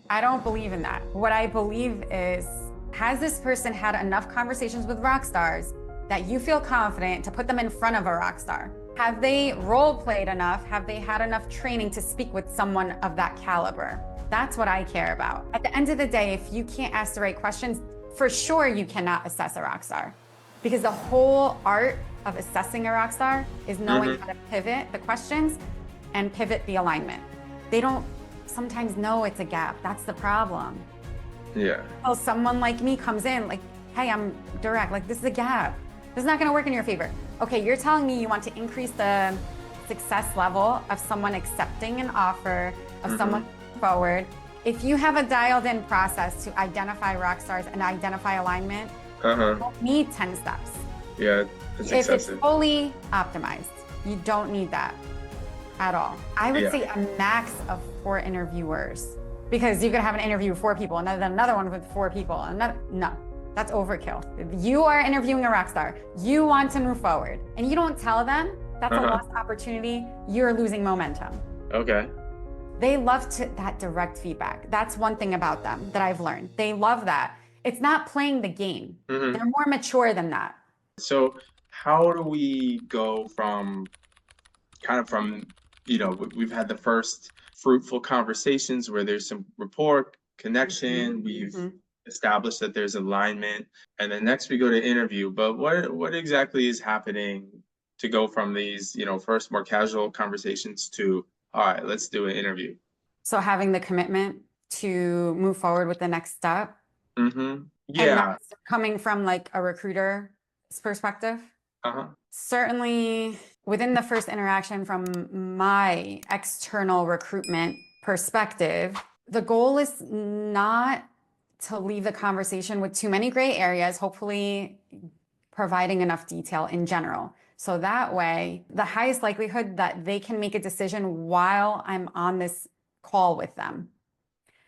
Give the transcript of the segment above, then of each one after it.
I don't believe in that. What I believe is, has this person had enough conversations with rock stars that you feel confident to put them in front of a rock star? Have they role played enough? Have they had enough training to speak with someone of that caliber? That's what I care about. At the end of the day, if you can't ask the right questions, for sure you cannot assess a rock star. Because the whole art of assessing a rock star is knowing how to pivot the questions and pivot the alignment. They don't sometimes know it's a gap. That's the problem. Yeah. Well, someone like me comes in like, hey, I'm direct, like this is a gap. This is not gonna work in your favor. Okay, you're telling me you want to increase the success level of someone accepting an offer, of someone moving forward. If you have a dialed in process to identify rock stars and identify alignment, you don't need 10 steps. Yeah, it's If it's excessive. fully optimized, you don't need that at all. I would say a max of 4 interviewers, because you could have an interview with 4 people and then another one with 4 people. No, that's overkill. If you are interviewing a rock star, you want to move forward, and you don't tell them, that's a lost opportunity. You're losing momentum. Okay. They love that direct feedback. That's one thing about them that I've learned. They love that. It's not playing the game. They're more mature than that. So how do we go from we've had the first fruitful conversations where there's some rapport, connection, we've established that there's alignment, and then next we go to interview. But what exactly is happening to go from these, first more casual conversations to, all right, let's do an interview? So having the commitment to move forward with the next step, and Yeah. not coming from like a recruiter's perspective. Certainly within the first interaction from my external recruitment perspective, the goal is not to leave the conversation with too many gray areas, hopefully providing enough detail in general. So that way, the highest likelihood that they can make a decision while I'm on this call with them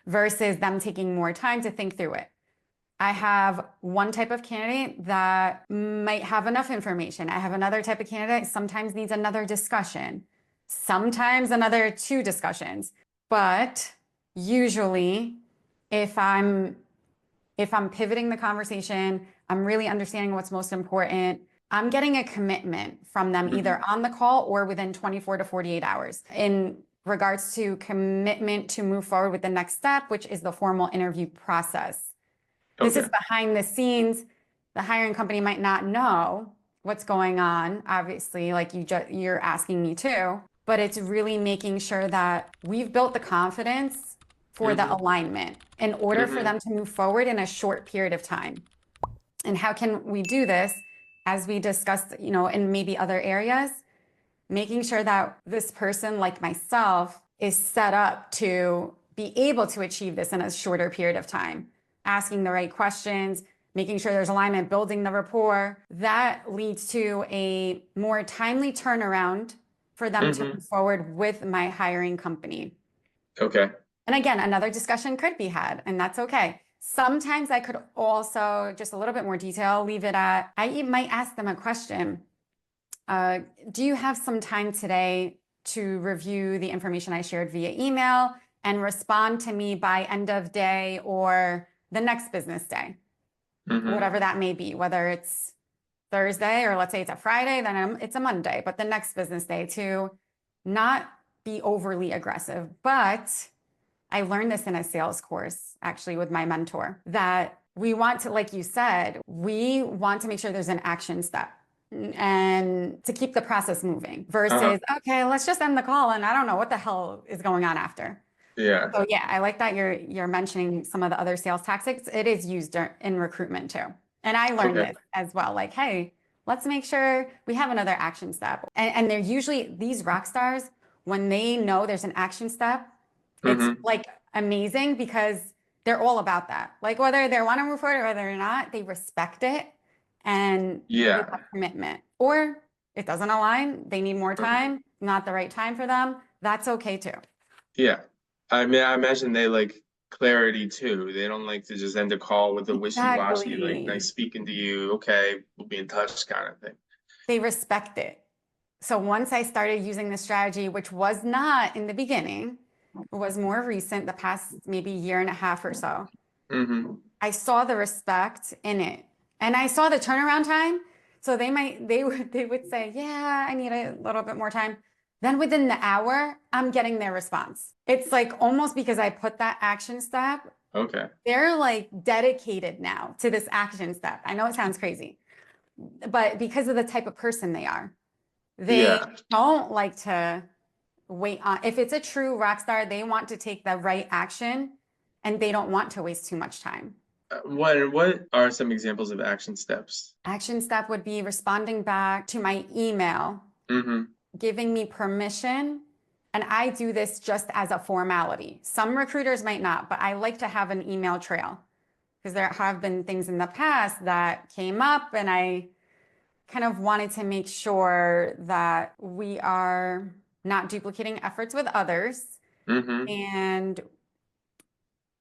versus them taking more time to think through it. I have one type of candidate that might have enough information. I have another type of candidate sometimes needs another discussion, sometimes another 2 discussions. But usually if I'm pivoting the conversation, I'm really understanding what's most important, I'm getting a commitment from them either on the call or within 24 to 48 hours in regards to commitment to move forward with the next step, which is the formal interview process. This is behind the scenes. The hiring company might not know what's going on, obviously, like you're asking me to, but it's really making sure that we've built the confidence for the alignment in order for them to move forward in a short period of time. And how can we do this, as we discussed, in maybe other areas, making sure that this person, like myself, is set up to be able to achieve this in a shorter period of time. Asking the right questions, making sure there's alignment, building the rapport, that leads to a more timely turnaround for them to move forward with my hiring company. Okay. And again, another discussion could be had, and that's okay. Sometimes I could also, just a little bit more detail, leave it at, I might ask them a question. Do you have some time today to review the information I shared via email and respond to me by end of day or the next business day, whatever that may be, whether it's Thursday or let's say it's a Friday, then it's a Monday, but the next business day, to not be overly aggressive. But I learned this in a sales course, actually, with my mentor, that we want to, like you said, we want to make sure there's an action step and to keep the process moving versus, okay, let's just end the call and I don't know what the hell is going on after. Yeah. So yeah, I like that you're mentioning some of the other sales tactics. It is used in recruitment too. And I learned this as well. Like, hey, let's make sure we have another action step. And they're usually, these rock stars, when they know there's an action step, it's like amazing because they're all about that. Like whether they want to move forward or whether or not, they respect it and with a commitment. Or it doesn't align, they need more time, not the right time for them. That's okay too. Yeah. I mean, I imagine they like clarity too. They don't like to just end a call with a wishy-washy, like, nice speaking to you. Okay, we'll be in touch kind of thing. They respect it. So once I started using the strategy, which was not in the beginning, was more recent, the past maybe year and a half or so. Mm-hmm. I saw the respect in it, and I saw the turnaround time. So they would say, yeah, I need a little bit more time. Then within the hour, I'm getting their response. It's like almost because I put that action step. Okay. They're like dedicated now to this action step. I know it sounds crazy, but because of the type of person they are, they don't like to wait on. If it's a true rock star, they want to take the right action and they don't want to waste too much time. What are some examples of action steps? Action step would be responding back to my email, giving me permission. And I do this just as a formality. Some recruiters might not, but I like to have an email trail because there have been things in the past that came up and I kind of wanted to make sure that we are not duplicating efforts with others. And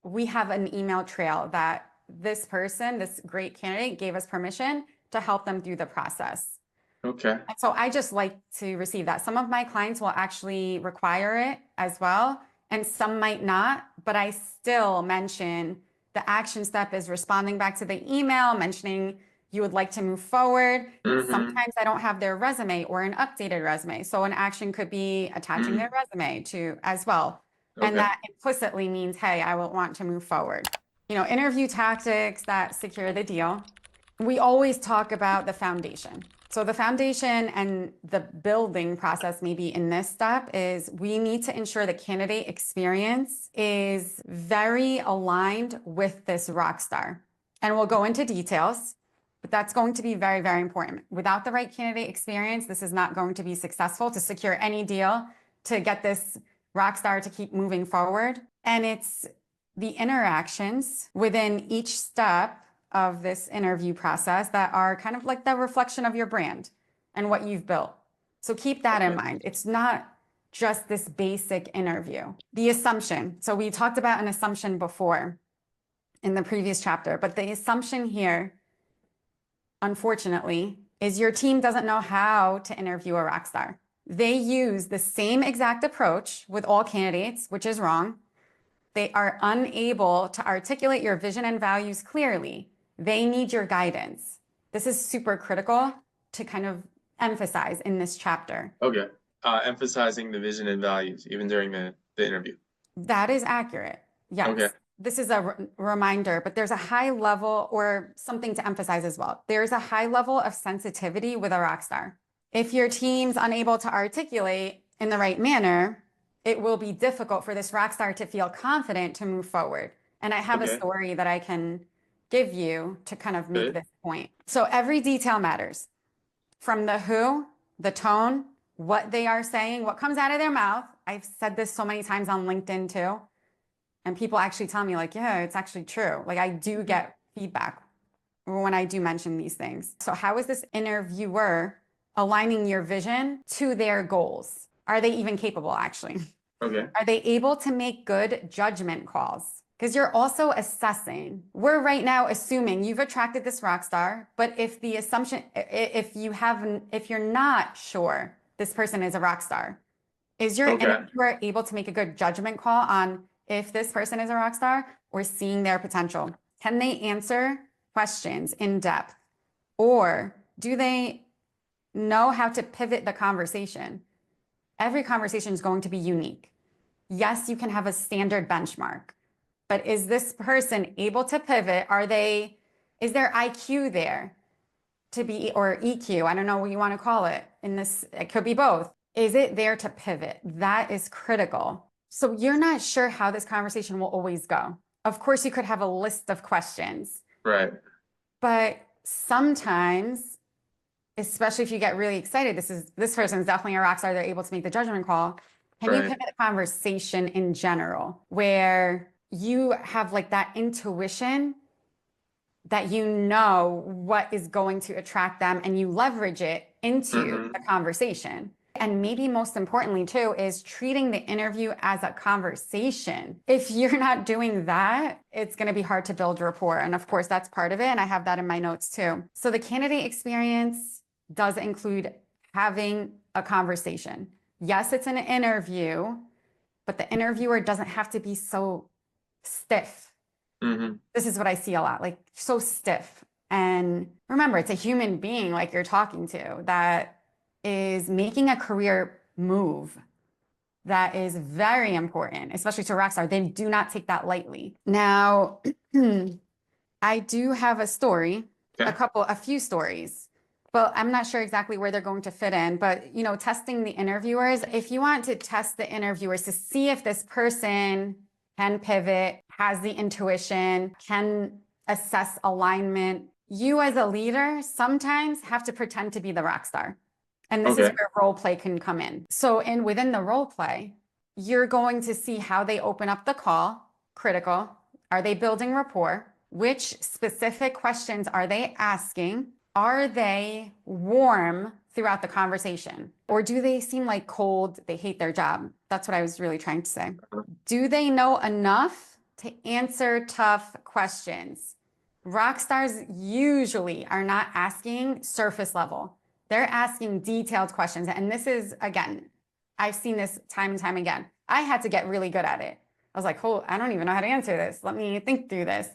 we have an email trail that this person, this great candidate, gave us permission to help them through the process. Okay. And so I just like to receive that. Some of my clients will actually require it as well, and some might not, but I still mention the action step is responding back to the email, mentioning you would like to move forward. Sometimes I don't have their resume or an updated resume. So an action could be attaching their resume to as well. And that implicitly means, hey, I will want to move forward. You know, interview tactics that secure the deal. We always talk about the foundation. So the foundation and the building process maybe in this step is we need to ensure the candidate experience is very aligned with this rock star. And we'll go into details, but that's going to be very, very important. Without the right candidate experience, this is not going to be successful to secure any deal to get this rock star to keep moving forward. And it's the interactions within each step of this interview process that are kind of like the reflection of your brand and what you've built. So keep that in mind. It's not just this basic interview. The assumption. So we talked about an assumption before in the previous chapter, but the assumption here, unfortunately, is your team doesn't know how to interview a rock star. They use the same exact approach with all candidates, which is wrong. They are unable to articulate your vision and values clearly. They need your guidance. This is super critical to kind of emphasize in this chapter. Okay. Emphasizing the vision and values, even during the interview. That is accurate. Yes. Okay. This is a reminder, but there's a high level or something to emphasize as well. There's a high level of sensitivity with a rock star. If your team's unable to articulate in the right manner, it will be difficult for this rock star to feel confident to move forward. And I have a story that I can give you to kind of make this point. So every detail matters. From the who, the tone, what they are saying, what comes out of their mouth. I've said this so many times on LinkedIn too. And people actually tell me like, yeah, it's actually true. Like I do get feedback when I do mention these things. So how is this interviewer aligning your vision to their goals? Are they even capable actually? Okay. Are they able to make good judgment calls? Because you're also assessing. We're right now assuming you've attracted this rock star, but if the assumption, if you're not sure this person is a rock star, is your interviewer able to make a good judgment call on if this person is a rock star or seeing their potential? Can they answer questions in depth? Or do they know how to pivot the conversation? Every conversation is going to be unique. Yes, you can have a standard benchmark, but is this person able to pivot? Is there IQ there to be, or EQ? I don't know what you want to call it in this. It could be both. Is it there to pivot? That is critical. So you're not sure how this conversation will always go. Of course, you could have a list of questions. Right. But sometimes, especially if you get really excited, this person is definitely a rock star. They're able to make the judgment call. Can you pivot the conversation in general where you have like that intuition that you know what is going to attract them and you leverage it into the conversation? And maybe most importantly too is treating the interview as a conversation. If you're not doing that, it's going to be hard to build rapport. And of course, that's part of it. And I have that in my notes too. So the candidate experience does include having a conversation. Yes, it's an interview, but the interviewer doesn't have to be so stiff. This is what I see a lot, like so stiff. And remember, it's a human being like you're talking to that is making a career move that is very important, especially to Rockstar. They do not take that lightly. Now, I do have a story, a few stories, but I'm not sure exactly where they're going to fit in. But, you know, testing the interviewers, if you want to test the interviewers to see if this person can pivot, has the intuition, can assess alignment, you as a leader sometimes have to pretend to be the rock star. And this is where role play can come in. So within the role play, you're going to see how they open up the call, critical. Are they building rapport? Which specific questions are they asking? Are they warm throughout the conversation? Or do they seem like cold, they hate their job? That's what I was really trying to say. Do they know enough to answer tough questions? Rock stars usually are not asking surface level. They're asking detailed questions. And this is, again, I've seen this time and time again. I had to get really good at it. I was like, oh, I don't even know how to answer this. Let me think through this.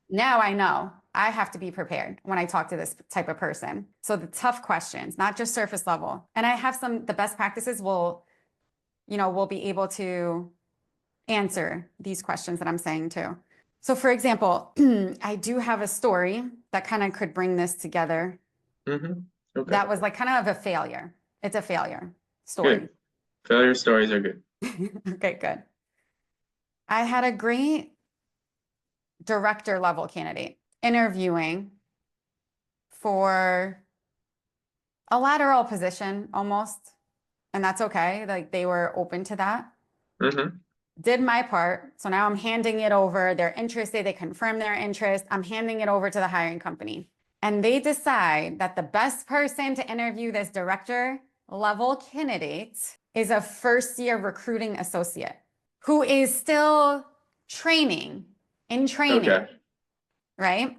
Now I know I have to be prepared when I talk to this type of person. So the tough questions, not just surface level. And I have the best practices will be able to answer these questions that I'm saying too. So for example, I do have a story that kind of could bring this together. That was like kind of a failure. It's a failure story. Good. Failure stories are good. Okay, good. I had a great director level candidate interviewing for a lateral position almost. And that's okay. Like they were open to that. Did my part. So now I'm handing it over. They're interested. They confirm their interest. I'm handing it over to the hiring company. And they decide that the best person to interview this director level candidate is a first-year recruiting associate who is still training, right?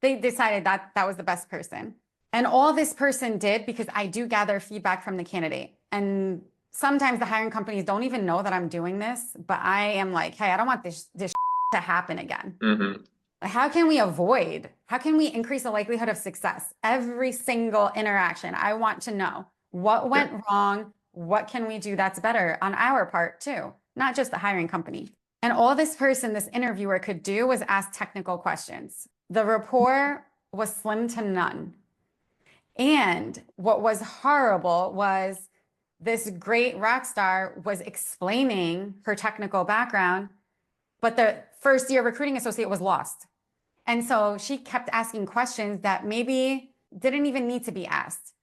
They decided that that was the best person. And all this person did, because I do gather feedback from the candidate. And sometimes the hiring companies don't even know that I'm doing this, but I am like, hey, I don't want this to happen again. How can we increase the likelihood of success? Every single interaction, I want to know what went wrong. What can we do that's better on our part too? Not just the hiring company. And all this interviewer could do was ask technical questions. The rapport was slim to none. And what was horrible was this great rock star was explaining her technical background, but the first-year recruiting associate was lost. And so she kept asking questions that maybe didn't even need to be asked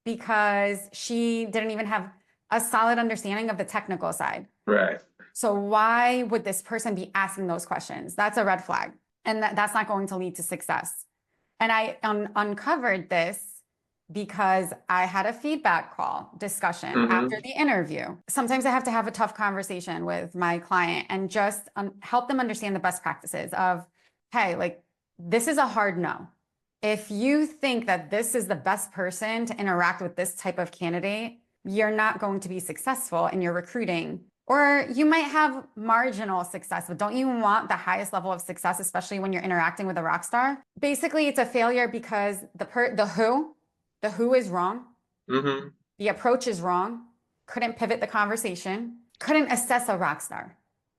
because she didn't even have a solid understanding of the technical side. Right. So why would this person be asking those questions? That's a red flag. And that's not going to lead to success. And I uncovered this because I had a feedback call discussion after the interview. Sometimes I have to have a tough conversation with my client and just help them understand the best practices of, hey, like, this is a hard no. If you think that this is the best person to interact with this type of candidate, you're not going to be successful in your recruiting. Or you might have marginal success, but don't you want the highest level of success, especially when you're interacting with a rock star? Basically, it's a failure because the who is wrong. The approach is wrong. Couldn't pivot the conversation. Couldn't assess a rock star.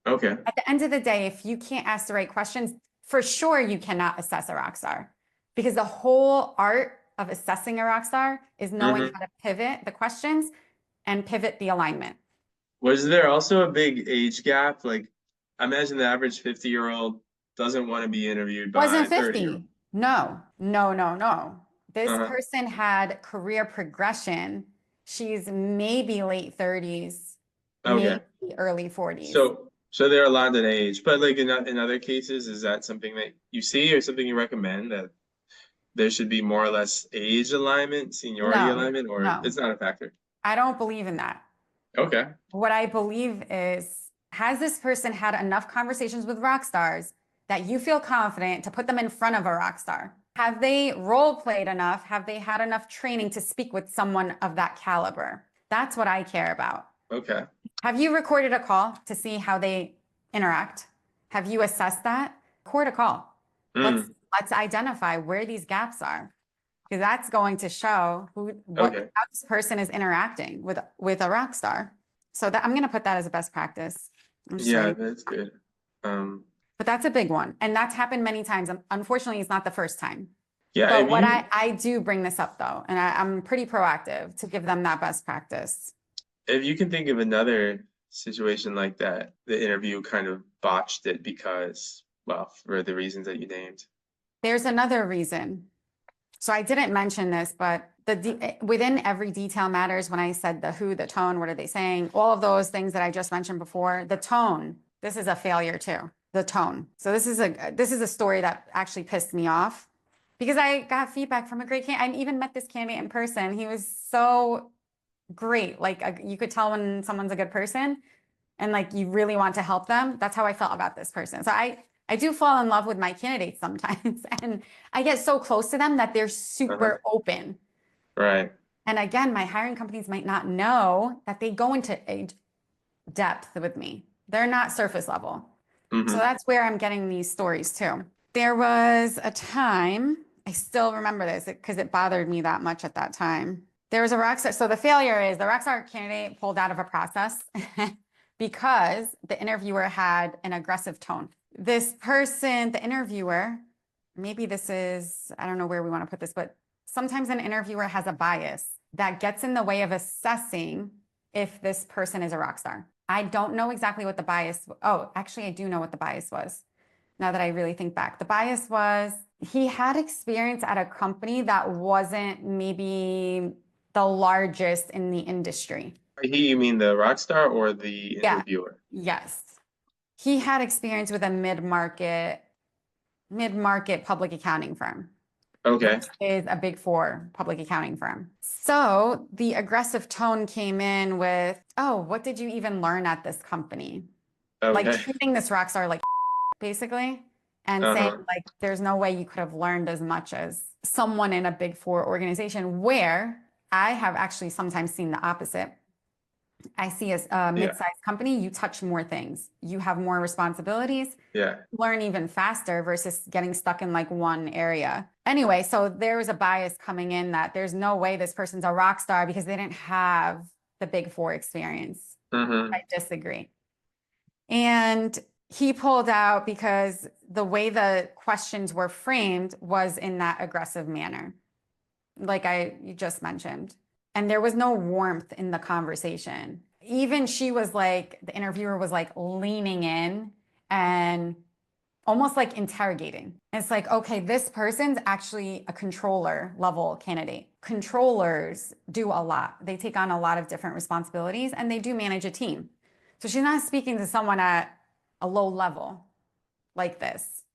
Okay. At the end of the day, if you can't ask the right questions, for sure you cannot assess a rock star, because the whole art of assessing a rock star is knowing how to pivot the questions and pivot the alignment. Was there also a big age gap? Like, I imagine the average 50-year-old doesn't want to be interviewed by Wasn't 50. 30. No. This person had career progression. She's maybe late 30s, maybe early 40s. So they're aligned in age, but like in other cases, is that something that you see or something you recommend, that there should be more or less age alignment, seniority alignment, or it's not a factor? I don't believe in that. Okay. What I believe is, has this person had enough conversations with rock stars that you feel confident to put them in front of a rock star? Have they role played enough? Have they had enough training to speak with someone of that caliber? That's what I care about. Okay. Have you recorded a call to see how they interact? Have you assessed that? Record a call. Let's identify where these gaps are, because that's going to show how this person is interacting with a rock star. So that I'm going to put that as a best practice. Yeah, that's good. But that's a big one, and that's happened many times. Unfortunately, it's not the first time. Yeah, but what I do bring this up though, and I'm pretty proactive to give them that best practice. If you can think of another situation like that, the interview kind of botched it because, well, for the reasons that you named. There's another reason. So I didn't mention this, but within every detail matters. When I said the who, the tone, what are they saying? All of those things that I just mentioned before, the tone, this is a failure too, the tone. So this is a story that actually pissed me off because I got feedback from a great candidate. I even met this candidate in person. He was so great. Like you could tell when someone's a good person and like you really want to help them. That's how I felt about this person. So I do fall in love with my candidates sometimes, and I get so close to them that they're super open. Right. And again, my hiring companies might not know that they go into a depth with me. They're not surface level. So that's where I'm getting these stories too. There was a time, I still remember this because it bothered me that much at that time. There was a Rockstar. So the failure is the Rockstar candidate pulled out of a process because the interviewer had an aggressive tone. This person, the interviewer, maybe this is, I don't know where we want to put this, but sometimes an interviewer has a bias that gets in the way of assessing if this person is a rock star. I don't know exactly what the bias, oh, actually I do know what the bias was. Now that I really think back, the bias was he had experience at a company that wasn't maybe the largest in the industry. You mean the rock star or the interviewer? Yes. He had experience with a mid-market public accounting firm. Okay. Which is a Big Four public accounting firm. So the aggressive tone came in with, oh, what did you even learn at this company? Okay. Like treating this rock star like basically, and saying like, there's no way you could have learned as much as someone in a Big Four organization, where I have actually sometimes seen the opposite. I see as a mid-sized company, you touch more things. You have more responsibilities. Yeah. Learn even faster versus getting stuck in like one area. Anyway, so there was a bias coming in that there's no way this person's a rock star because they didn't have the Big Four experience. I disagree. And he pulled out because the way the questions were framed was in that aggressive manner, like you just mentioned. And there was no warmth in the conversation. Even she was like, the interviewer was like leaning in and almost like interrogating. It's like, okay, this person's actually a controller level candidate. Controllers do a lot. They take on a lot of different responsibilities and they do manage a team. So she's not speaking to someone at a low level like this.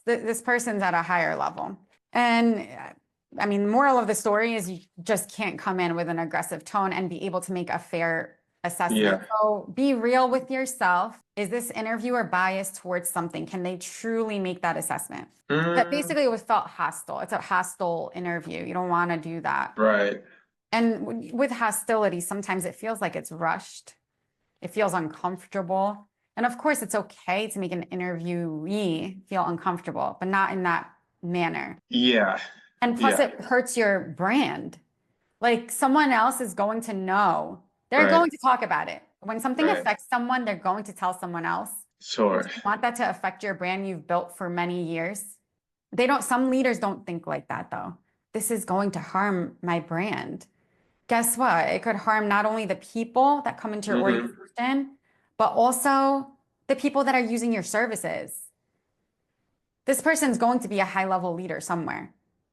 This person's at a higher level. And I mean, the moral of the story is you just can't come in with an aggressive tone and be able to make a fair assessment. Yeah. So be real with yourself. Is this interviewer biased towards something? Can they truly make that assessment? But basically it was felt hostile. It's a hostile interview. You don't want to do that. Right. And with hostility, sometimes it feels like it's rushed. It feels uncomfortable. And of course, it's okay to make an interviewee feel uncomfortable, but not in that manner. Yeah. And plus it hurts your brand. Like someone else is going to know. They're going to talk about it. When something affects someone, they're going to tell someone else. Sure. If you want that to affect your brand you've built for many years. Some leaders don't think like that though. This is going to harm my brand. Guess what? It could harm not only the people that come into your organization, but also the people that are using your services. This person's going to be a high level leader somewhere.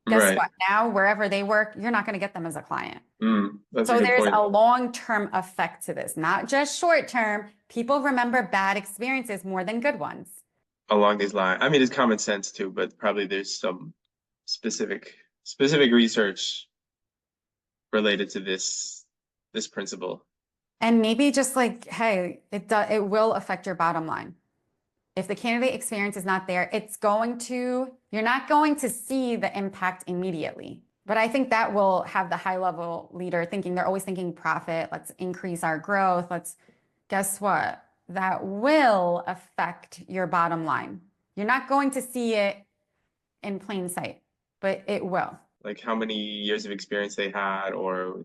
Guess what? Now, wherever they work, you're not going to get them as a client. So there's a long-term effect to this, not just short-term. People remember bad experiences more than good ones. Along these lines. I mean, it's common sense too, but probably there's some specific research related to this principle. And maybe just like, hey, it will affect your bottom line. If the candidate experience is not there, you're not going to see the impact immediately. But I think that will have the high level leader thinking, they're always thinking profit, let's increase our growth. Guess what? That will affect your bottom line. You're not going to see it in plain sight, but it will. Like how many years of experience they had, or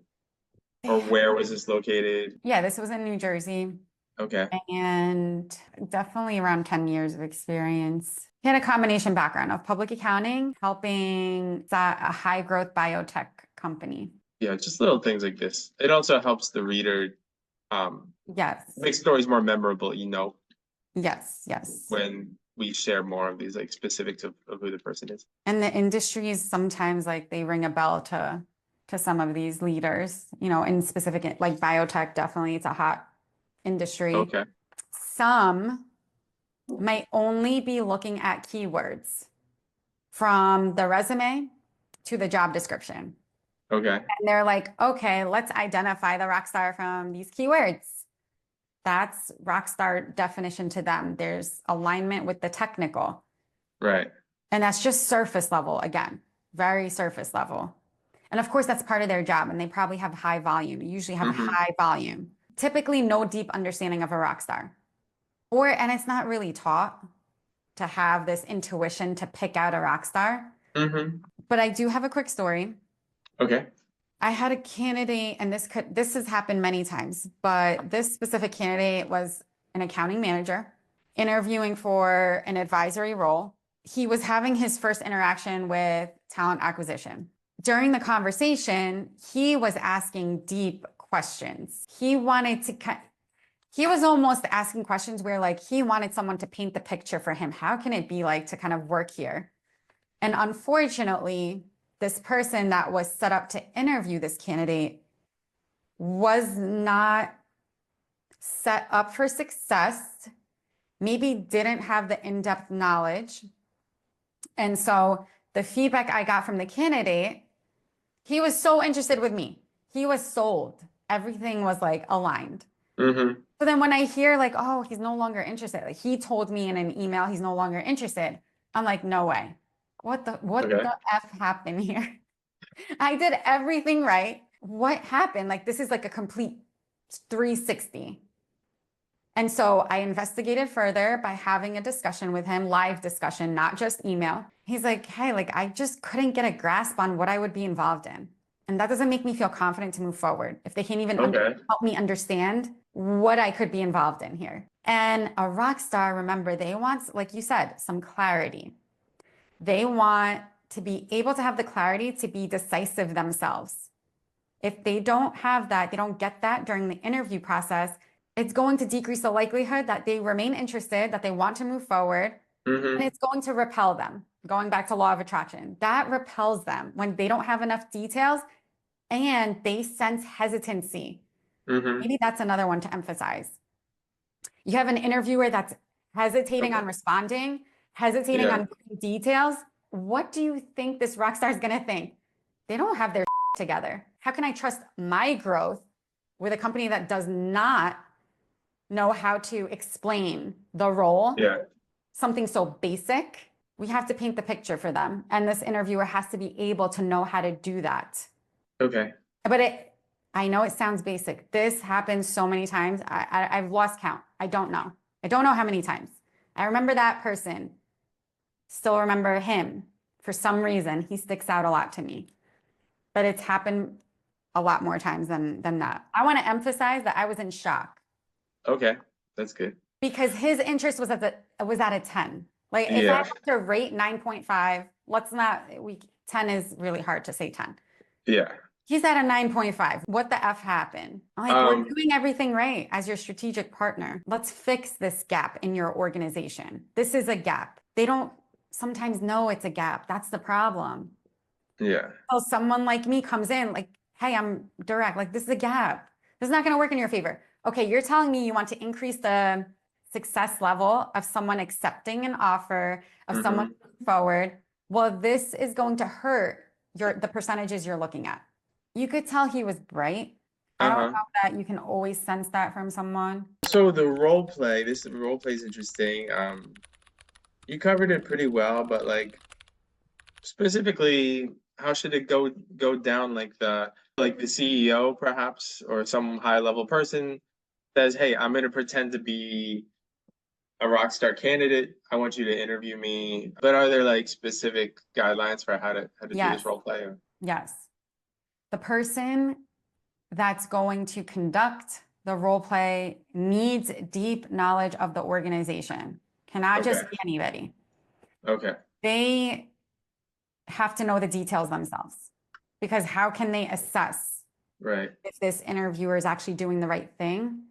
where was this located? Yeah, this was in New Jersey. Okay. And definitely around 10 years of experience. He had a combination background of public accounting, helping a high growth biotech company. Yeah, just little things like this. It also helps the reader yes. make stories more memorable, Yes. when we share more of these like specifics of who the person is. And the industries sometimes like they ring a bell to some of these leaders, in specific, like biotech, definitely it's a hot industry. Okay. Some might only be looking at keywords from the resume to the job description. Okay. And they're like, okay, let's identify the rock star from these keywords. That's Rockstar definition to them. There's alignment with the technical. Right. And that's just surface level, again, very surface level. And of course, that's part of their job. And they probably have high volume, usually have high volume. Typically, no deep understanding of a rock star. And it's not really taught to have this intuition to pick out a rock star. But I do have a quick story. Okay. I had a candidate, and this has happened many times, but this specific candidate was an accounting manager interviewing for an advisory role. He was having his first interaction with talent acquisition. During the conversation, he was asking deep questions. He was almost asking questions where like he wanted someone to paint the picture for him. How can it be like to kind of work here? And unfortunately, this person that was set up to interview this candidate was not set up for success, maybe didn't have the in-depth knowledge. And so the feedback I got from the candidate, he was so interested with me. He was sold. Everything was like aligned. So then when I hear like, oh, he's no longer interested, like he told me in an email he's no longer interested, I'm like, no way. What the F happened here? I did everything right. What happened? Like, this is like a complete 360. And so I investigated further by having a discussion with him, live discussion, not just email. He's like, hey, like, I just couldn't get a grasp on what I would be involved in. And that doesn't make me feel confident to move forward if they can't even help me understand what I could be involved in here. And a rock star, remember, they want, like you said, some clarity. They want to be able to have the clarity to be decisive themselves. If they don't have that, they don't get that during the interview process, it's going to decrease the likelihood that they remain interested, that they want to move forward, and it's going to repel them. Going back to law of attraction, that repels them when they don't have enough details and they sense hesitancy. Maybe that's another one to emphasize. You have an interviewer that's hesitating on responding, hesitating on details. What do you think this rock star is going to think? They don't have their together. How can I trust my growth with a company that does not know how to explain the role? Something so basic. We have to paint the picture for them. And this interviewer has to be able to know how to do that. Okay. But I know it sounds basic. This happens so many times. I've lost count. I don't know. I don't know how many times. I remember that person. Still remember him. For some reason, he sticks out a lot to me. But it's happened a lot more times than that. I want to emphasize that I was in shock. Okay, that's good. Because his interest was at a 10. Like if I have to rate 9.5, 10 is really hard to say 10. Yeah. He's at a 9.5. What the F happened? I'm like, we're doing everything right as your strategic partner. Let's fix this gap in your organization. This is a gap. They don't sometimes know it's a gap. That's the problem. Yeah. So someone like me comes in like, hey, I'm direct. Like, this is a gap. This is not going to work in your favor. Okay, you're telling me you want to increase the success level of someone accepting an offer, of someone moving forward. Well, this is going to hurt the percentages you're looking at. You could tell he was bright. I don't know that you can always sense that from someone. So the role play is interesting. You covered it pretty well, but like specifically, how should it go down? Like the CEO perhaps, or some high level person says, "Hey, I'm going to pretend to be a Rockstar candidate. I want you to interview me." But are there like specific guidelines for how to do Yes. this role play? Yes. The person that's going to conduct the role play needs deep knowledge of the organization. Cannot just Okay. be anybody. Okay. They have to know the details themselves, because how can they assess Right. if this interviewer is actually doing the right thing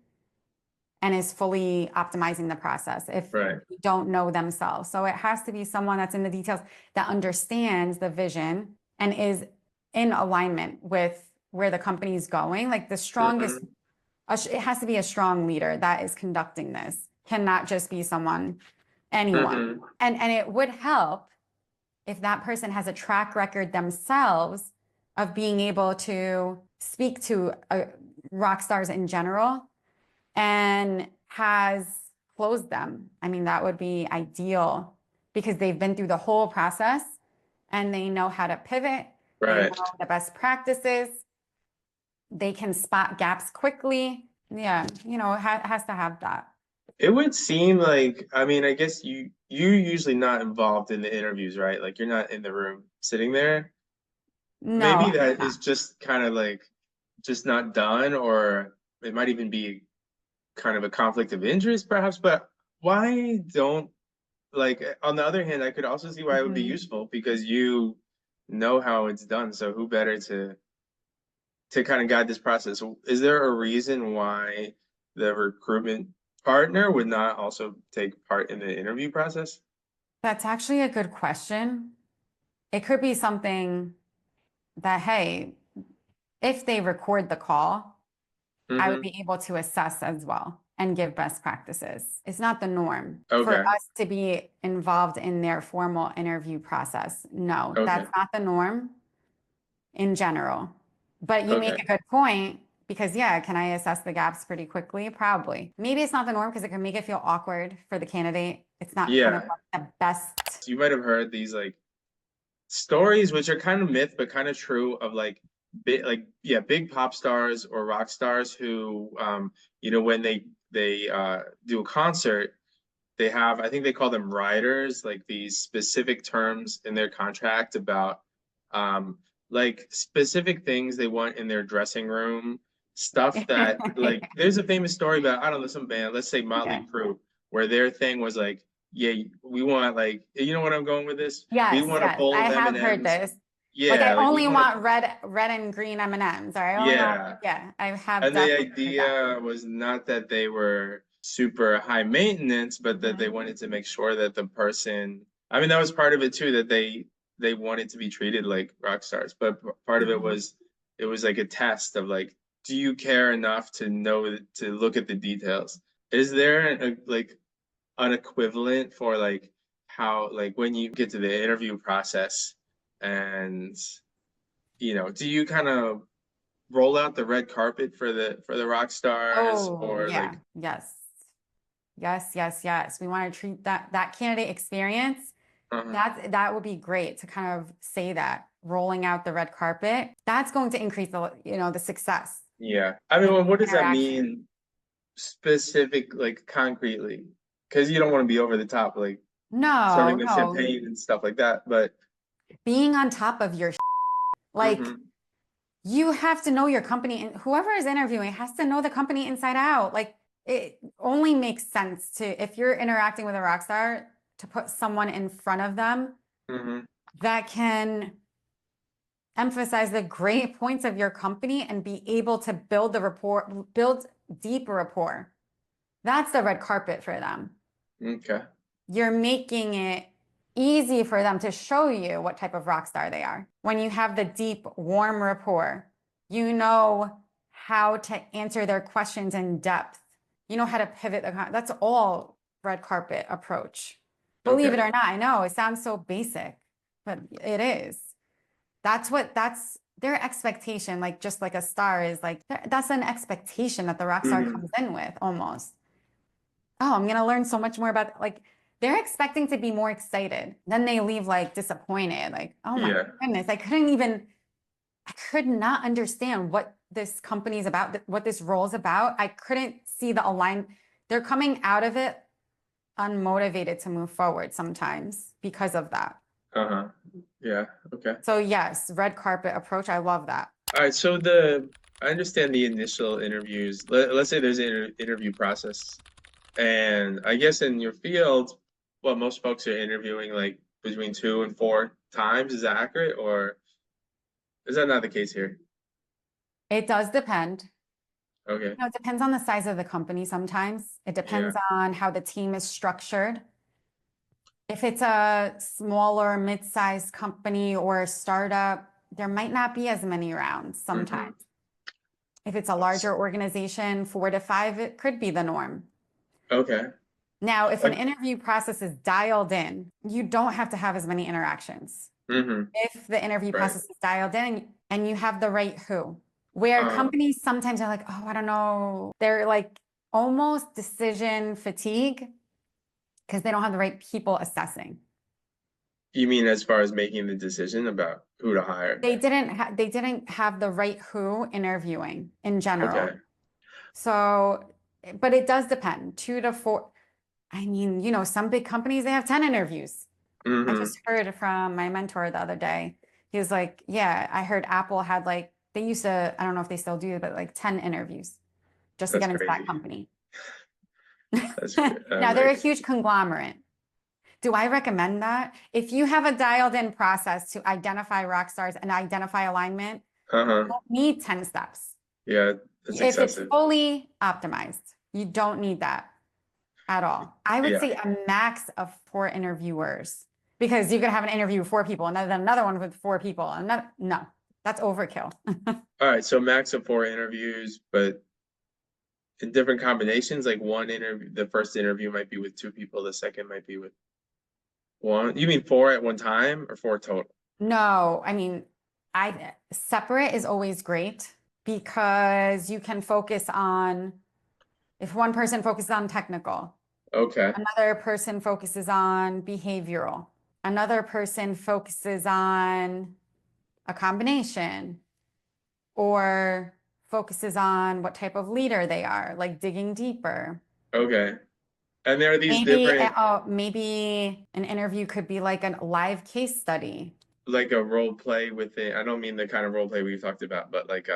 and is fully optimizing the process if Right. they don't know themselves? So it has to be someone that's in the details, that understands the vision and is in alignment with where the company's going. Like the strongest, it has to be a strong leader that is conducting this. Cannot just be anyone. And it would help if that person has a track record themselves of being able to speak to rock stars in general and has closed them. I mean, that would be ideal, because they've been through the whole process and they know how to pivot. They Right. know the best practices. They can spot gaps quickly. Yeah, it has to have that. It would seem like, I mean, I guess you're usually not involved in the interviews, right? Like you're not in the room sitting there. No, Maybe that is just kind of like just not done, or it might even be kind of a conflict of interest, perhaps. But why don't, like, on the other hand, I could also see why it would be useful, because you know how it's done. So who better to kind of guide this process? Is there a reason why the recruitment partner would not also take part in the interview process? That's actually a good question. It could be something that, hey, if they record the call, I would be able to assess as well and give best practices. It's not the norm for Okay. us to be involved in their formal interview process. No, Okay. that's not the norm in general. But you make Okay. a good point, because yeah, can I assess the gaps pretty quickly? Probably. Maybe it's not the norm because it can make it feel awkward for the candidate. It's not kind of Yeah. like the best. You might have heard these like stories, which are kind of myth but kind of true, of like big pop stars or rock stars who when they do a concert, they have, I think they call them riders, like these specific terms in their contract about um like specific things they want in their dressing room, stuff that, like, there's a famous story about, I don't know, some band, let's say Yeah. Motley Crue, where their thing was like, yeah, we want, like, you know what I'm going with this? We Yes, want a yes, bowl I of have heard M&Ms. this. Like I Yeah, like we only want a, want red and green M&Ms, or I only want, yeah. yeah, I have And the definitely heard that. idea was not that they were super high maintenance, but that they wanted to make sure that the person, I mean, that was part of it too, that they wanted to be treated like rock stars. But part of it was like a test of like, do you care enough to know, to look at the details? Is there like an equivalent for like how, like, when you get to the interview process, and do you kind of roll out the red carpet for the rock stars, Oh, or yeah. like, Yes. Yes, yes, yes. We want to treat that candidate experience. That would be great to kind of say that, rolling out the red carpet. That's going to increase the success yeah, I in mean, what does that interaction. mean specific, like, concretely? Because you don't want to be over the top, like No, serving them no. champagne and stuff like that, but Being on top of your like hmm you have to know your company, and whoever is interviewing has to know the company inside out. Like it only makes sense to, if you're interacting with a rock star, to put someone in front of them hmm that can emphasize the great points of your company and be able to build the rapport, build deep rapport. That's the red carpet for them. okay. You're making it easy for them to show you what type of rock star they are. When you have the deep, warm rapport, you know how to answer their questions in depth. You know how to pivot. That's all red carpet approach. Believe it Okay. or not, I know it sounds so basic, but it is. That's their expectation. Like just like a star is like, that's an expectation that the rock star hmm comes in with almost. Oh, I'm gonna learn so much more about, like, they're expecting to be more excited. Then they leave like disappointed, like, oh my Yeah. goodness, I could not understand what this company is about, what this role is about. I couldn't see the align. They're coming out of it unmotivated to move forward sometimes because of that. Uh-huh. Yeah. Okay. So yes, red carpet approach. I love that. All right. So I understand the initial interviews. Let's say there's an interview process. And I guess in your field, well, most folks are interviewing like between 2 and 4 times. Is that accurate, or is that not the case here? It does depend. Okay. You know, it depends on the size of the company sometimes. It depends on how the team is structured. If it's a smaller, mid-sized company or a startup, there might not be as many rounds sometimes. If it's a larger organization, 4 to 5, it could be the norm. Okay. Now, if an interview process is dialed in, you don't have to have as many interactions. If the interview process is dialed in and you have the right who, where companies sometimes are like, oh, I don't know. They're like almost decision fatigue because they don't have the right people assessing. You mean as far as making the decision about who to hire? They didn't have the right who interviewing in general. Okay. So, but it does depend. 2 to 4. I mean, you know, some big companies, they have 10 interviews. I just heard from my mentor the other day. He was like, yeah, I heard Apple had like, they used to, I don't know if they still do, but like 10 interviews just to get into that company. That's now they're a huge conglomerate. Do I recommend that? If you have a dialed in process to identify rock stars and identify alignment, you don't need 10 steps. Yeah, that's if excessive. It's fully optimized, you don't need that at all. I would say a max of 4 interviewers, because you could have an interview with 4 people and then another one with 4 people. And no, that's overkill. All right, so max of 4 interviews, but in different combinations, like one interview, the first interview might be with 2 people, the second might be with 1. You mean 4 at one time or 4 total? No, I mean, separate is always great because you can focus on, if one person focuses on technical, another person focuses on behavioral, another person focuses on a combination, or focuses on what type of leader they are, like digging deeper. Okay. And there are these maybe an interview could be like a live case study. Like a role play within, I don't mean the kind of role play we've talked about, but like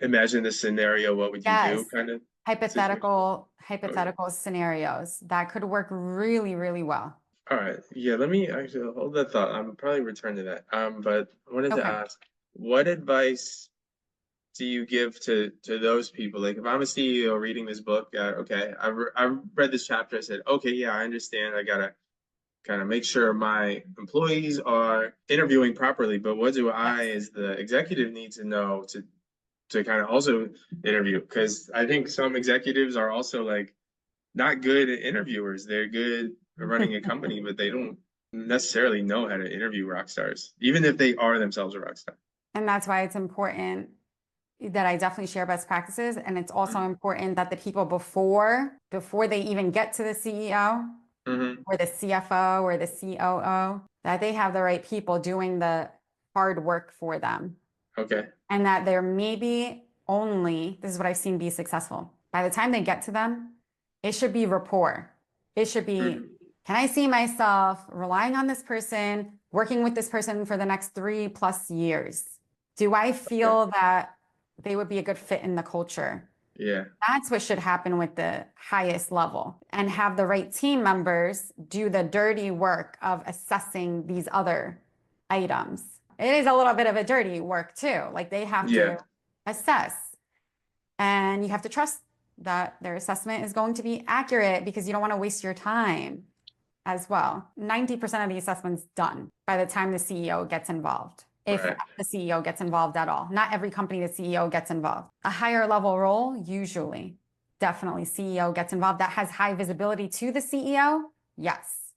imagine the scenario, what would you do kind of hypothetical scenarios that could work really, really well. All right. Yeah, let me actually hold that thought. I'm probably return to that. But I wanted to ask, what advice do you give to those people? Like if I'm a CEO reading this book, I read this chapter, I said, okay, yeah, I understand. I gotta kind of make sure my employees are interviewing properly, but what do I as the executive need to know to kind of also interview? Because I think some executives are also like not good at interviewers. They're good at running a company, but they don't necessarily know how to interview rock stars, even if they are themselves a rock star. And that's why it's important that I definitely share best practices. And it's also important that the people before they even get to the CEO or the CFO or the COO, that they have the right people doing the hard work for them. Okay. And that there may be only, this is what I've seen be successful. By the time they get to them, it should be rapport. It should be, can I see myself relying on this person, working with this person for the next 3+ years? Do I feel that they would be a good fit in the culture? Yeah. That's what should happen with the highest level, and have the right team members do the dirty work of assessing these other items. It is a little bit of a dirty work too. Like they have to assess, and you have to trust that their assessment is going to be accurate, because you don't want to waste your time as well. 90% of the assessment's done by the time the CEO gets involved. If the CEO gets involved at all. Not every company the CEO gets involved. A higher level role, usually, definitely CEO gets involved. That has high visibility to the CEO. Yes,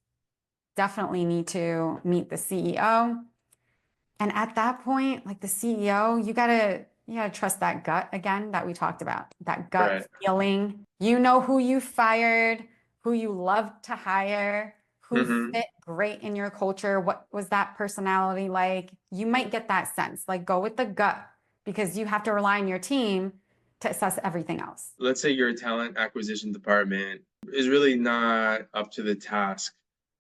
definitely need to meet the CEO. And at that point, like the CEO, you gotta trust that gut again that we talked about. That gut feeling. You know who you fired, who you love to hire. who fit great in your culture. What was that personality like? You might get that sense. Like, go with the gut, because you have to rely on your team to assess everything else. Let's say your talent acquisition department is really not up to the task.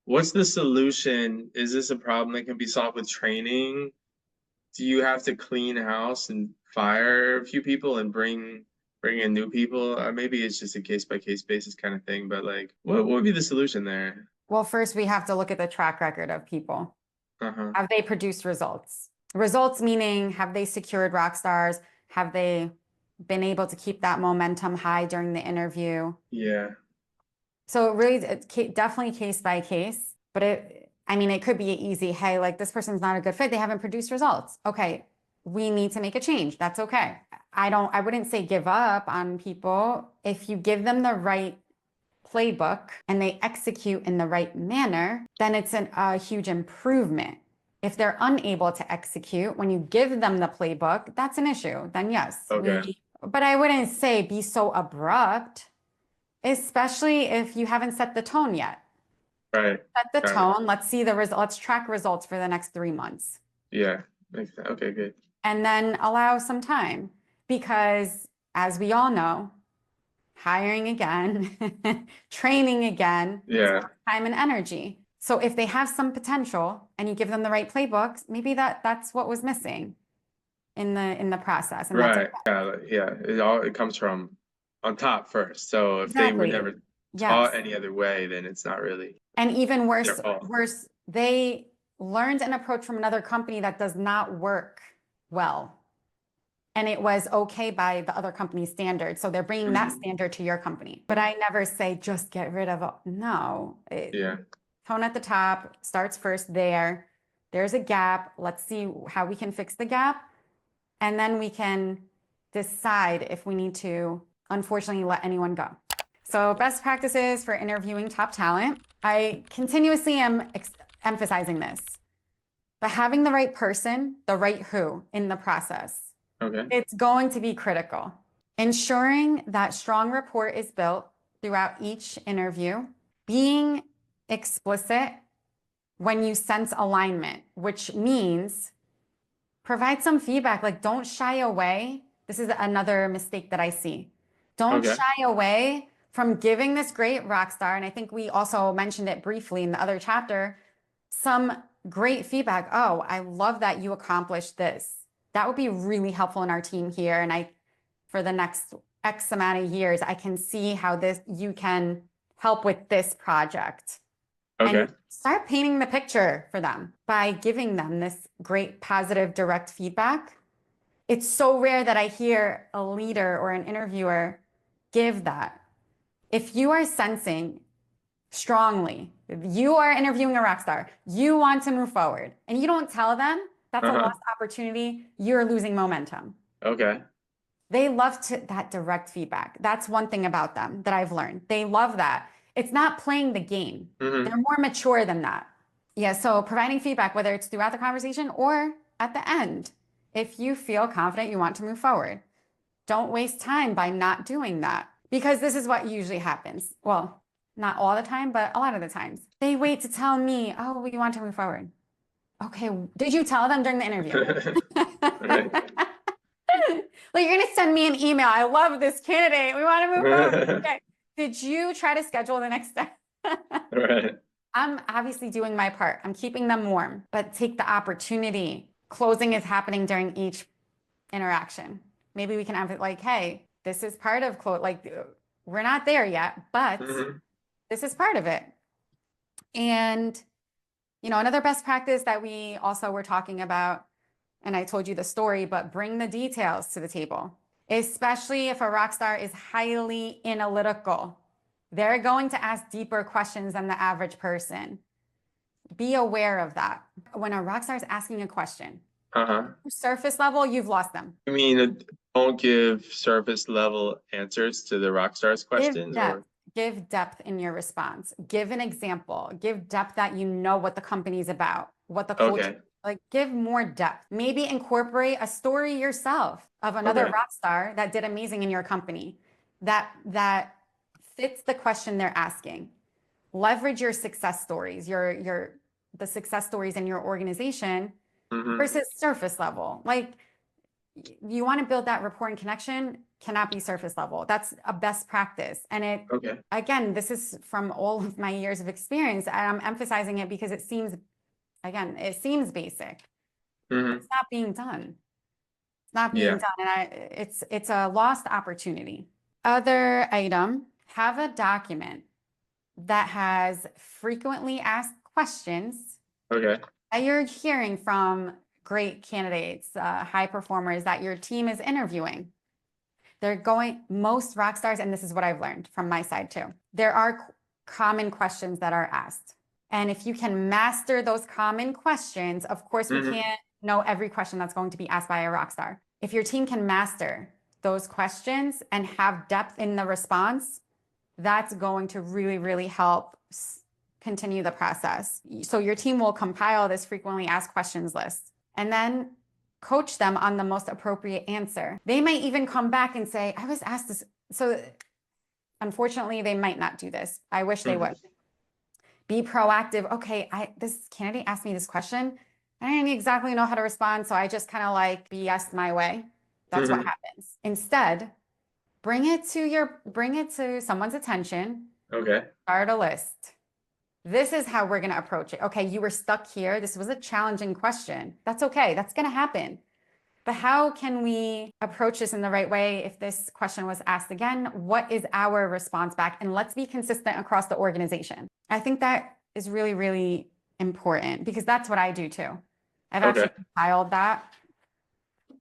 What's the solution? Is this a problem that can be solved with training? Do you have to clean house and fire a few people and bring in new people? Maybe it's just a case by case basis kind of thing, but like, what would be the solution there? Well, first we have to look at the track record of people. Have they produced results? Results meaning, have they secured Rockstars? Have they been able to keep that momentum high during the interview? Yeah. So it really, it's definitely case by case, but it could be easy. Hey, like, this person's not a good fit. They haven't produced results. Okay, we need to make a change. That's okay. I wouldn't say give up on people. If you give them the right playbook and they execute in the right manner, then it's a huge improvement. If they're unable to execute when you give them the playbook, that's an issue. Then yes. Okay. But I wouldn't say be so abrupt, especially if you haven't set the tone yet. Right. Set the tone. Let's see the results. Let's track results for the next 3 months. Yeah. Okay, good. And then allow some time, because as we all know, hiring again, training again, time and energy. So if they have some potential and you give them the right playbooks, maybe that's what was missing in the process. And right. Yeah. It comes from on top first. So if they were never taught any other way, then it's not really. And even worse, they learned an approach from another company that does not work well. And it was okay by the other company's standards. So they're bringing that standard to your company. But I never say just get rid of it. No. Tone at the top starts first there. There's a gap. Let's see how we can fix the gap. And then we can decide if we need to, unfortunately, let anyone go. So best practices for interviewing top talent. I continuously am emphasizing this. But having the right person, the right who in the process. Okay. It's going to be critical. Ensuring that strong rapport is built throughout each interview. Being explicit when you sense alignment, which means provide some feedback. Like, don't shy away. This is another mistake that I see. Don't shy away from giving this great rock star. And I think we also mentioned it briefly in the other chapter, some great feedback. Oh, I love that you accomplished this. That would be really helpful in our team here. And for the next X amount of years, I can see how you can help with this project. Okay. And start painting the picture for them by giving them this great, positive, direct feedback. It's so rare that I hear a leader or an interviewer give that. If you are sensing strongly, if you are interviewing a rock star, you want to move forward, and you don't tell them, that's a lost opportunity. You're losing momentum. Okay. They love that direct feedback. That's one thing about them that I've learned. They love that. It's not playing the game. They're more mature than that. Yeah, so providing feedback, whether it's throughout the conversation or at the end, if you feel confident you want to move forward. Don't waste time by not doing that, because this is what usually happens. Well, not all the time, but a lot of the times. They wait to tell me, oh, we want to move forward. Okay, did you tell them during the interview? Like, you're gonna send me an email. I love this candidate. We want to move forward. Okay. Did you try to schedule the next step? Right. I'm obviously doing my part. I'm keeping them warm, but take the opportunity. Closing is happening during each interaction. Maybe we can have it like, hey, this is part of like, we're not there yet, but this is part of it. And another best practice that we also were talking about, and I told you the story, but bring the details to the table, especially if a rock star is highly analytical. They're going to ask deeper questions than the average person. Be aware of that. When a rock star is asking a question, surface level, you've lost them. You mean don't give surface level answers to the rock stars questions? Give depth in your response. Give an example. Give depth that you know what the company's about, what the culture, like give more depth. Maybe incorporate a story yourself of another rock star that did amazing in your company that fits the question they're asking. leverage your success stories, the success stories in your organization versus surface level. Like, you want to build that rapport and connection, cannot be surface level. That's a best practice. And again, this is from all of my years of experience. And I'm emphasizing it because it seems basic. It's not being done. It's not being done. And it's a lost opportunity. Other item, have a document that has frequently asked questions that you're hearing from great candidates, high performers that your team is interviewing. Most rock stars, and this is what I've learned from my side too, there are common questions that are asked. And if you can master those common questions, of course, we can't know every question that's going to be asked by a rock star. If your team can master those questions and have depth in the response, that's going to really, really help continue the process. So your team will compile this frequently asked questions list and then coach them on the most appropriate answer. They might even come back and say, I was asked this. So unfortunately, they might not do this. I wish they would. Be proactive. Okay, this candidate asked me this question. I didn't exactly know how to respond, so I just kind of like BS my way. That's what happens. Instead, bring it to someone's attention. Start a list. This is how we're going to approach it. Okay, you were stuck here. This was a challenging question. That's okay. That's going to happen. But how can we approach this in the right way? If this question was asked again, what is our response back? And let's be consistent across the organization. I think that is really, really important because that's what I do too. I've actually compiled that.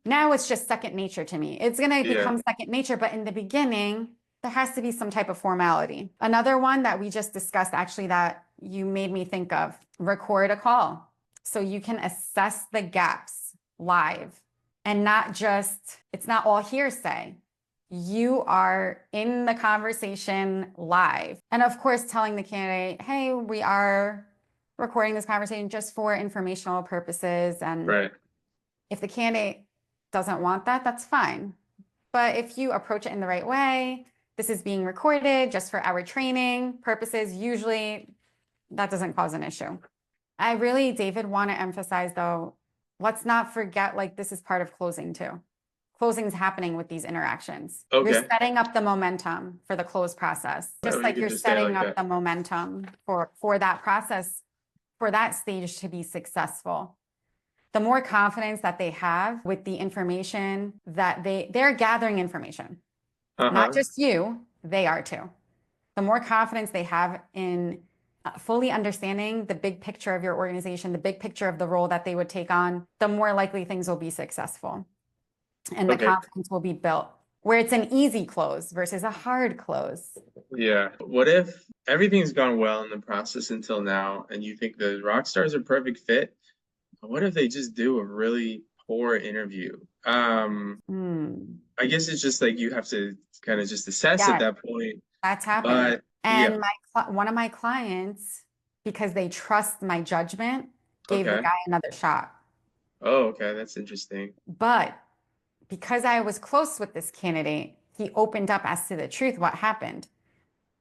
Now it's just second nature to me. It's going to become second nature, but in the beginning, there has to be some type of formality. Another one that we just discussed, actually, that you made me think of, record a call. So you can assess the gaps live and it's not all hearsay. You are in the conversation live. And of course, telling the candidate, hey, we are recording this conversation just for informational purposes. And if the candidate doesn't want that, that's fine. But if you approach it in the right way, this is being recorded just for our training purposes, usually that doesn't cause an issue. I really, David, want to emphasize though, let's not forget, like, this is part of closing too. Closing's happening with these interactions. You're setting up the momentum for the close process, just like you're setting up the momentum for that process, for that stage to be successful. The more confidence that they have with the information that they're gathering information, not just you, they are too. The more confidence they have in fully understanding the big picture of your organization, the big picture of the role that they would take on, the more likely things will be successful. And the confidence will be built where it's an easy close versus a hard close. Yeah. What if everything's gone well in the process until now and you think the rock stars are perfect fit? What if they just do a really poor interview? I guess it's just like you have to kind of just assess at that point. That's happened. And one of my clients, because they trust my judgment, gave the guy another shot. Oh, okay. That's interesting. But because I was close with this candidate, he opened up as to the truth, what happened.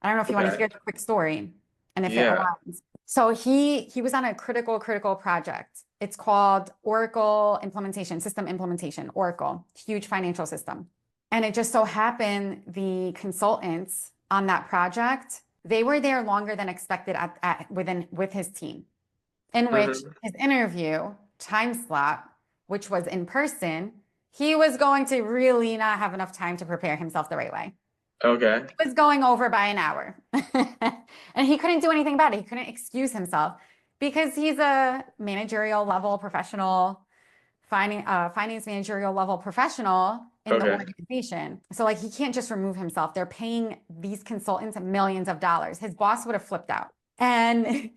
I don't know if you want to hear the quick story and if it aligns. So he was on a critical project. It's called Oracle System Implementation, Oracle, huge financial system. And it just so happened the consultants on that project, they were there longer than expected with his team, in which his interview time slot, which was in person, he was going to really not have enough time to prepare himself the right way. Okay. He was going over by an hour. And he couldn't do anything about it. He couldn't excuse himself because he's a managerial level professional, finance managerial level professional in the organization. So like he can't just remove himself. They're paying these consultants millions of dollars. His boss would have flipped out. And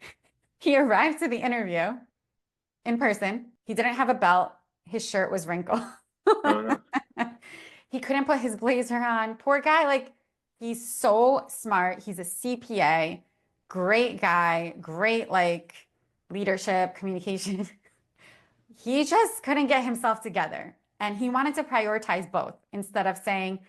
he arrived to the interview in person. He didn't have a belt. His shirt was wrinkled. He couldn't put his blazer on. Poor guy. Like, he's so smart. He's a CPA, great guy, great like leadership, communication. He just couldn't get himself together. And he wanted to prioritize both instead of saying,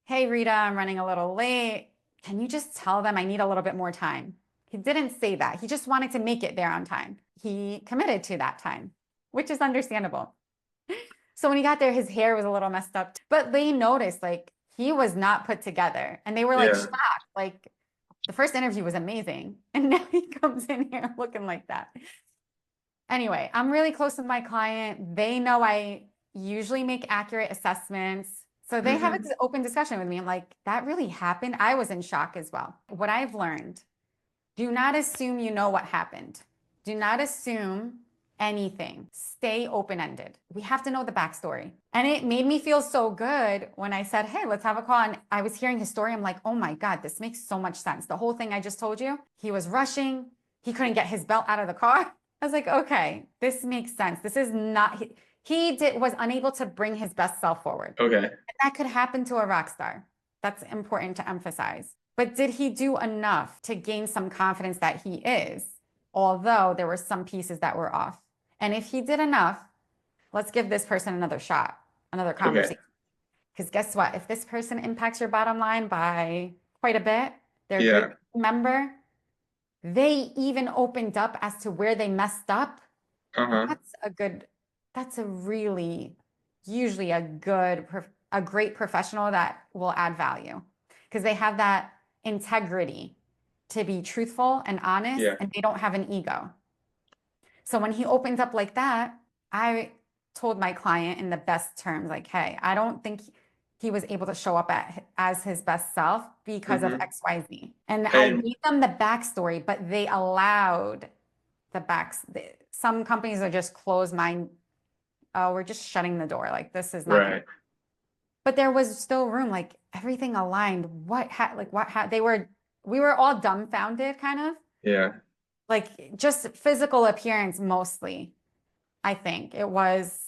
hey, Rita, I'm running a little late. Can you just tell them I need a little bit more time? He didn't say that. He just wanted to make it there on time. He committed to that time, which is understandable. So when he got there, his hair was a little messed up, but they noticed like he was not put together, and they were like shocked. Like the first interview was amazing, and now he comes in here looking like that. Anyway, I'm really close with my client. They know I usually make accurate assessments. So they have an open discussion with me. I'm like, that really happened? I was in shock as well. What I've learned, do not assume you know what happened. Do not assume anything. Stay open-ended. We have to know the backstory. And it made me feel so good when I said, hey, let's have a call. And I was hearing his story. I'm like, oh my God, this makes so much sense. The whole thing I just told you, he was rushing. He couldn't get his belt out of the car. I was like, okay, this makes sense. This is not, was unable to bring his best self forward. Okay. And that could happen to a rock star. That's important to emphasize. But did he do enough to gain some confidence that he is, although there were some pieces that were off? And if he did enough, let's give this person another shot, another conversation. Because guess what? If this person impacts your bottom line by quite a bit, they're a great member. They even opened up as to where they messed up. That's a really, usually a great professional that will add value, because they have that integrity to be truthful and honest, and they don't have an ego. So when he opens up like that, I told my client in the best terms, like, hey, I don't think he was able to show up as his best self because of XYZ. And I gave them the backstory, but they allowed some companies are just closed mind. Oh, we're just shutting the door. Like, this is not good. But there was still room, like everything aligned. We were all dumbfounded kind of. Yeah. Like just physical appearance mostly. I think it was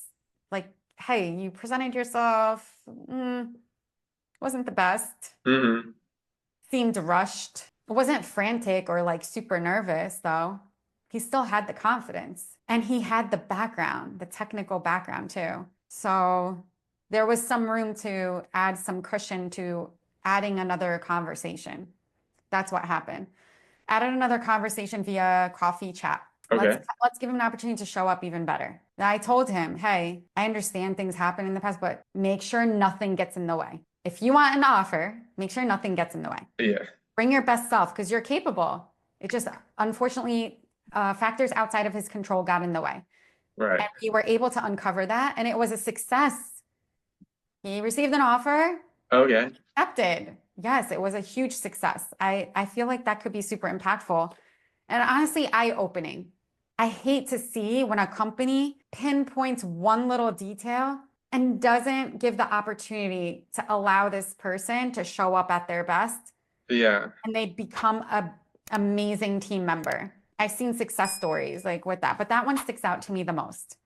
like, hey, you presented yourself, wasn't the best. Seemed rushed. It wasn't frantic or like super nervous though. He still had the confidence, and he had the background, the technical background too. So there was some room to add some cushion to adding another conversation. That's what happened. Added another conversation via coffee chat. Let's give him an opportunity to show up even better. And I told him, hey, I understand things happen in the past, but make sure nothing gets in the way. If you want an offer, make sure nothing gets in the way. Yeah. Bring your best self, because you're capable. It just, unfortunately, factors outside of his control got in the way. Right. And we were able to uncover that, and it was a success. He received an offer. Okay. Accepted. Yes, it was a huge success. I feel like that could be super impactful and honestly eye-opening. I hate to see when a company pinpoints one little detail and doesn't give the opportunity to allow this person to show up at their best. Yeah. And they become an amazing team member. I've seen success stories like with that, but that one sticks out to me the most.